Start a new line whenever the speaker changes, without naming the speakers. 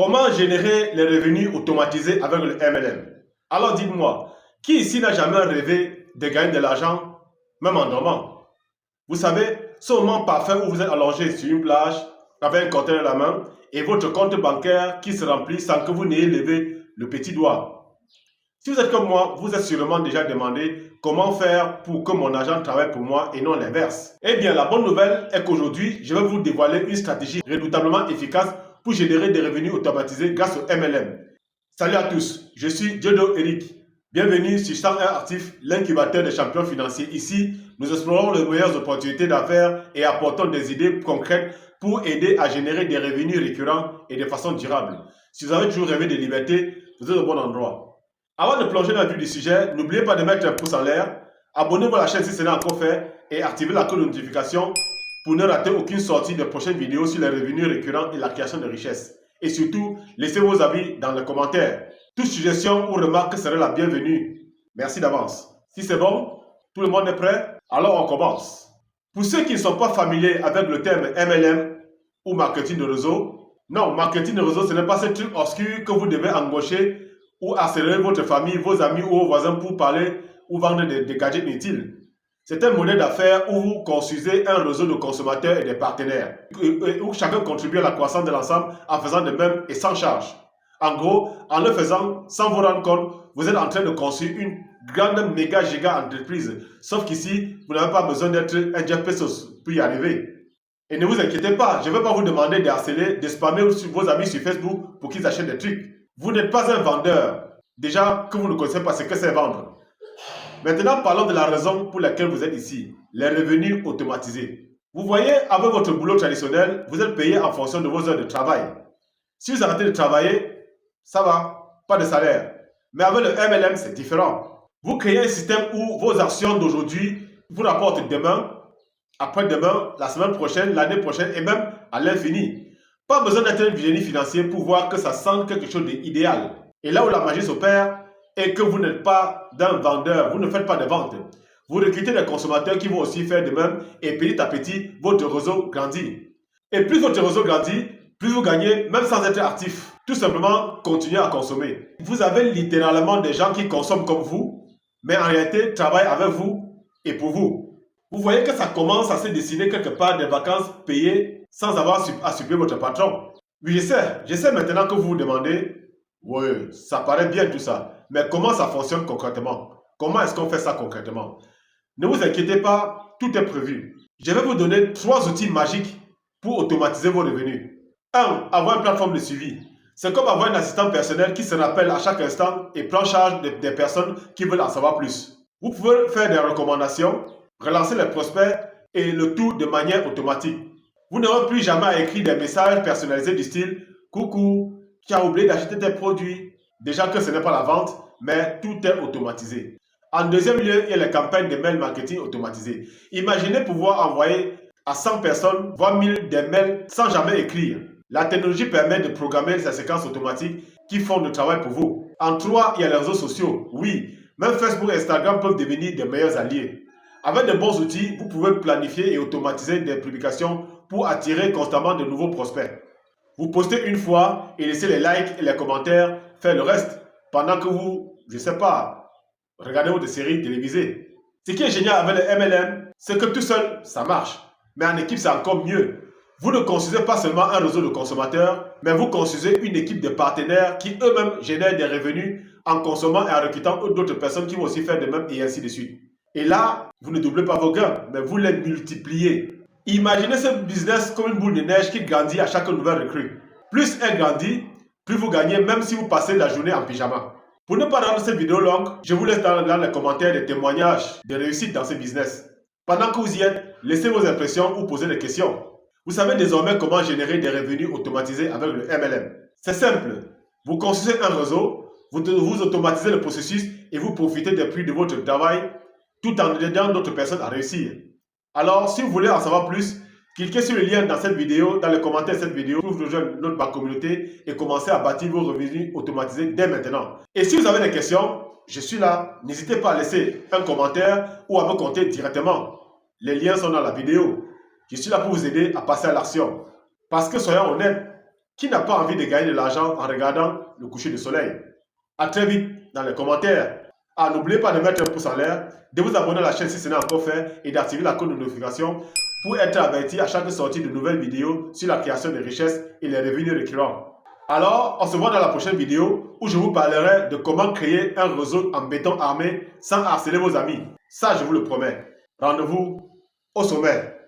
Comment générer les revenus automatisés avec le MLM? Alors dites-moi, qui ici n'a jamais rêvé de gagner de l'argent, même en dormant? Vous savez, ce moment parfait où vous êtes allongé sur une plage, avec un compteur à la main, et votre compte bancaire qui se remplit sans que vous n'ayez levé le petit doigt. Si vous êtes comme moi, vous êtes sûrement déjà demandé comment faire pour que mon argent travaille pour moi et non l'inverse. Eh bien, la bonne nouvelle est qu'aujourd'hui, je vais vous dévoiler une stratégie redoutablement efficace pour générer des revenus automatisés grâce au MLM. Salut à tous, je suis Diodo Eric. Bienvenue sur 101 Actifs, l'incubateur des champions financiers. Ici, nous explorons les meilleures opportunités d'affaires et apportons des idées concrètes pour aider à générer des revenus récurrents et de façon durable. Si vous avez toujours rêvé de liberté, vous êtes au bon endroit. Avant de plonger dans le vif du sujet, n'oubliez pas de mettre un pouce en l'air, abonnez-vous à la chaîne si ce n'est encore fait et activez la cloche de notification pour ne rater aucune sortie de prochaines vidéos sur les revenus récurrents et la création de richesses. Et surtout, laissez vos avis dans les commentaires. Toute suggestion ou remarque serait la bienvenue. Merci d'avance. Si c'est bon, tout le monde est prêt? Alors on commence. Pour ceux qui ne sont pas familiers avec le terme MLM ou marketing de réseau, non, marketing de réseau, ce n'est pas ce truc obscur que vous devez embaucher ou accélérer votre famille, vos amis ou vos voisins pour parler ou vendre des gadgets inutiles. C'est un modèle d'affaires où vous construisez un réseau de consommateurs et de partenaires, où chacun contribue à la croissance de l'ensemble en faisant de même et sans charge. En gros, en le faisant, sans vous rendre compte, vous êtes en train de construire une grande méga giga entreprise. Sauf qu'ici, vous n'avez pas besoin d'être un Jeff Bezos pour y arriver. Et ne vous inquiétez pas, je ne vais pas vous demander de harceler, de spammer vos amis sur Facebook pour qu'ils achètent des trucs. Vous n'êtes pas un vendeur. Déjà que vous ne connaissez pas ce que c'est vendre. Maintenant, parlons de la raison pour laquelle vous êtes ici. Les revenus automatisés. Vous voyez, avec votre boulot traditionnel, vous êtes payé en fonction de vos heures de travail. Si vous arrêtez de travailler, ça va, pas de salaire. Mais avec le MLM, c'est différent. Vous créez un système où vos actions d'aujourd'hui vous rapportent demain, après-demain, la semaine prochaine, l'année prochaine et même à l'infini. Pas besoin d'être un génie financier pour voir que ça sent quelque chose d'idéal. Et là où la magie s'opère est que vous n'êtes pas d'un vendeur, vous ne faites pas de vente. Vous recrutez des consommateurs qui vont aussi faire de même et petit à petit, votre réseau grandit. Et plus votre réseau grandit, plus vous gagnez, même sans être actif. Tout simplement, continuez à consommer. Vous avez littéralement des gens qui consomment comme vous, mais en réalité travaillent avec vous et pour vous. Vous voyez que ça commence à se dessiner quelque part des vacances payées sans avoir à supplier votre patron. Oui, je sais maintenant que vous vous demandez, oui, ça paraît bien tout ça, mais comment ça fonctionne concrètement? Comment est-ce qu'on fait ça concrètement? Ne vous inquiétez pas, tout est prévu. Je vais vous donner 3 outils magiques pour automatiser vos revenus. 1. Avoir une plateforme de suivi. C'est comme avoir un assistant personnel qui se rappelle à chaque instant et prend charge des personnes qui veulent en savoir plus. Vous pouvez faire des recommandations, relancer les prospects et le tout de manière automatique. Vous n'aurez plus jamais à écrire des messages personnalisés du style « Coucou, tu as oublié d'acheter tes produits ». Déjà que ce n'est pas la vente, mais tout est automatisé. En deuxième lieu, il y a les campagnes de mail marketing automatisées. Imaginez pouvoir envoyer à 100 personnes, voire 1000 des mails sans jamais écrire. La technologie permet de programmer ces séquences automatiques qui font le travail pour vous. En 3, il y a les réseaux sociaux. Oui, même Facebook et Instagram peuvent devenir des meilleurs alliés. Avec de bons outils, vous pouvez planifier et automatiser des publications pour attirer constamment de nouveaux prospects. Vous postez une fois et laissez les likes et les commentaires faire le reste pendant que vous, je ne sais pas, regardez votre série télévisée. Ce qui est génial avec le MLM, c'est que tout seul, ça marche. Mais en équipe, c'est encore mieux. Vous ne construisez pas seulement un réseau de consommateurs, mais vous construisez une équipe de partenaires qui eux-mêmes génèrent des revenus en consommant et en recrutant d'autres personnes qui vont aussi faire de même et ainsi de suite. Et là, vous ne doublez pas vos gains, mais vous les multipliez. Imaginez ce business comme une boule de neige qui grandit à chaque nouvelle recrue. Plus elle grandit, plus vous gagnez même si vous passez la journée en pyjama. Pour ne pas rendre cette vidéo longue, je vous laisse dans les commentaires des témoignages de réussite dans ce business. Pendant que vous y êtes, laissez vos impressions ou posez des questions. Vous savez désormais comment générer des revenus automatisés avec le MLM. C'est simple. Vous construisez un réseau, vous automatisez le processus et vous profitez des fruits de votre travail tout en aidant d'autres personnes à réussir. Alors, si vous voulez en savoir plus, cliquez sur le lien dans cette vidéo, dans les commentaires de cette vidéo, pour rejoindre ma communauté et commencer à bâtir vos revenus automatisés dès maintenant. Et si vous avez des questions, je suis là. N'hésitez pas à laisser un commentaire ou à me contacter directement. Les liens sont dans la vidéo. Je suis là pour vous aider à passer à l'action. Parce que soyons honnêtes, Qui n'a pas envie de gagner de l'argent en regardant le coucher du soleil? À très vite dans les commentaires. Ah, n'oubliez pas de mettre un pouce en l'air, de vous abonner à la chaîne si ce n'est encore fait et d'activer la cloche de notification pour être averti à chaque sortie de nouvelles vidéos sur la création de richesses et les revenus récurrents. Alors, on se voit dans la prochaine vidéo où je vous parlerai de comment créer un réseau en béton armé sans harceler vos amis. Ça, je vous le promets. Rendez-vous au sommet.